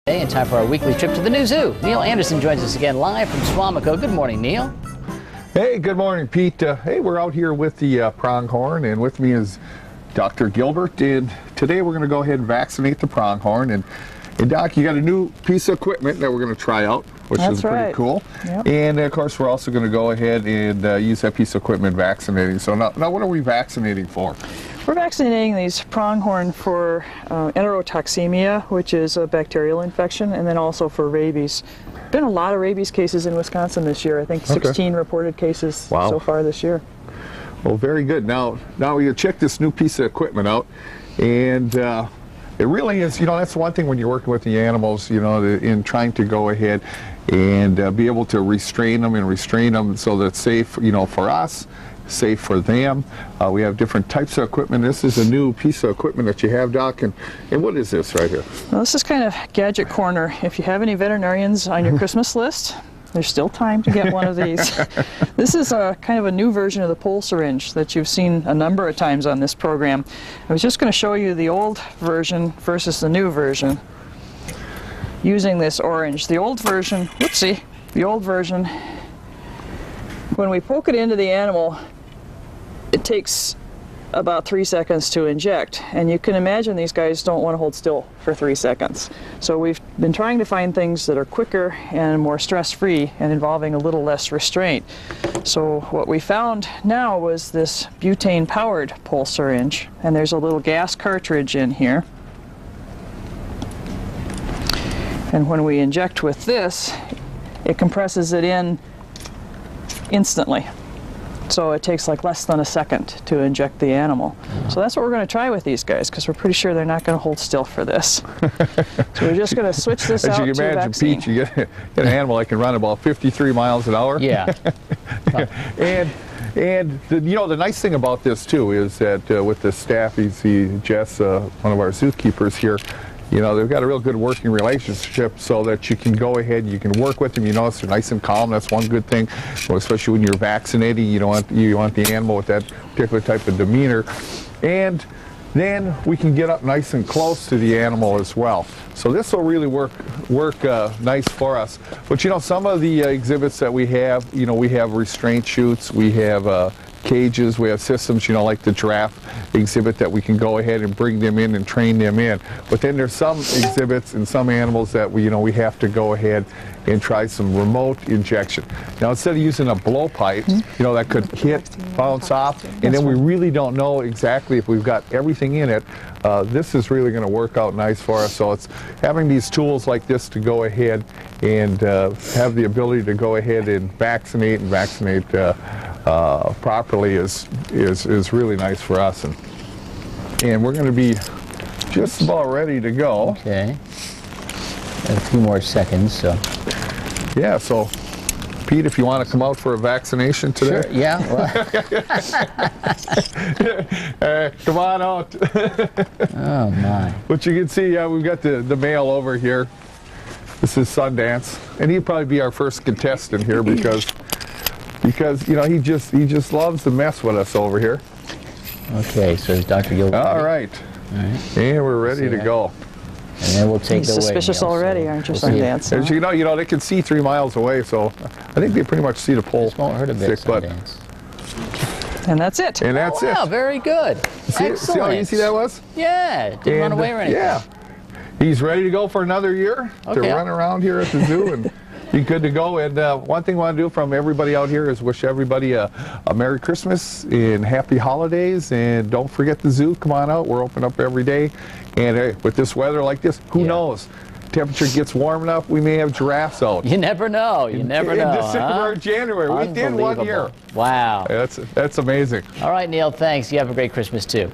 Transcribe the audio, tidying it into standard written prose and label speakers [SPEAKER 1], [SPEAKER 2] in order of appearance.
[SPEAKER 1] And time for our weekly trip to the new zoo. Neil Anderson joins us again live from Suamico. Good morning, Neil.
[SPEAKER 2] Hey, good morning, Pete. Hey, we're out here with the pronghorn, and with me is Dr. Gilbert. And today we're going to go ahead and vaccinate the pronghorn. And Doc, you got a new piece of equipment that we're going to try out, which is pretty cool. Yep. And of course, we're also going to go ahead and use that piece of equipment vaccinating. So now what are we vaccinating for?
[SPEAKER 3] We're vaccinating these pronghorn for enterotoxemia, which is a bacterial infection, and then also for rabies. Been a lot of rabies cases in Wisconsin this year. I think 16 reported cases so far this year.
[SPEAKER 2] Well, very good. Now you check this new piece of equipment out, and it really is, that's one thing when you're working with the animals, in trying to go ahead and be able to restrain them so that it's safe, for us, safe for them. We have different types of equipment. This is a new piece of equipment that you have, Doc, and what is this right here?
[SPEAKER 3] Well, this is kind of gadget corner. If you have any veterinarians on your Christmas list, there's still time to get one of these. This is kind of a new version of the pole syringe that you've seen a number of times on this program. I was just going to show you the old version versus the new version using this orange. The old version, when we poke it into the animal, it takes about 3 seconds to inject, and you can imagine these guys don't want to hold still for 3 seconds. So we've been trying to find things that are quicker and more stress-free and involving a little less restraint. So what we found now was this butane-powered pole syringe, and there's a little gas cartridge in here. And when we inject with this, it compresses it in instantly. So it takes like less than a second to inject the animal. So that's what we're going to try with these guys, because we're pretty sure they're not going to hold still for this. So we're just going to switch this out to vaccine. As you can imagine,
[SPEAKER 2] Pete, you get an animal that can run about 53 miles an hour.
[SPEAKER 1] Yeah.
[SPEAKER 2] And the nice thing about this too is that with the staff, Jess, one of our zookeepers here, they've got a real good working relationship so that you can go ahead and you can work with them. They're nice and calm. That's one good thing, especially when you're vaccinating. You want the animal with that particular type of demeanor. And then we can get up nice and close to the animal as well. So this will really work nice for us. But some of the exhibits that we have, we have restraint chutes, we have cages, we have systems, like the giraffe exhibit that we can go ahead and bring them in and train them in. But then there's some exhibits and some animals that we have to go ahead and try some remote injection. Now instead of using a blowpipe, that could hit, bounce off, and then we really don't know exactly if we've got everything in it. This is really going to work out nice for us. So it's having these tools like this to go ahead and have the ability to go ahead and vaccinate properly is really nice for us, and we're going to be just about ready to go.
[SPEAKER 1] Okay. A few more seconds, so.
[SPEAKER 2] Yeah, so Pete, if you want to come out for a vaccination today.
[SPEAKER 1] Sure, yeah.
[SPEAKER 2] Well. Come on out.
[SPEAKER 1] Oh my.
[SPEAKER 2] But you can see, we've got the male over here. This is Sundance, and he'd probably be our first contestant here because he just loves to mess with us over here.
[SPEAKER 1] Okay, so is Dr. Gilbert.
[SPEAKER 2] All right. And we're ready to go.
[SPEAKER 1] And then we'll take it away.
[SPEAKER 3] Suspicious already, aren't you, Sundance?
[SPEAKER 2] As you know, they can see 3 miles away, so I think they pretty much see the pole.
[SPEAKER 1] This won't hurt a bit, Sundance.
[SPEAKER 3] And that's it.
[SPEAKER 2] And that's it.
[SPEAKER 1] Wow, very good. Excellent.
[SPEAKER 2] See how easy that was?
[SPEAKER 1] Yeah, didn't run away or anything.
[SPEAKER 2] Yeah. He's ready to go for another year to run around here at the zoo and be good to go. And one thing I want to do from everybody out here is wish everybody a Merry Christmas and Happy Holidays. And don't forget the zoo. Come on out. We're open up every day. And with this weather like this, who knows? Temperature gets warm enough, we may have giraffes out.
[SPEAKER 1] You never know. You never know.
[SPEAKER 2] In December or January. We did 1 year.
[SPEAKER 1] Wow.
[SPEAKER 2] That's amazing.
[SPEAKER 1] All right, Neil, thanks. You have a great Christmas, too.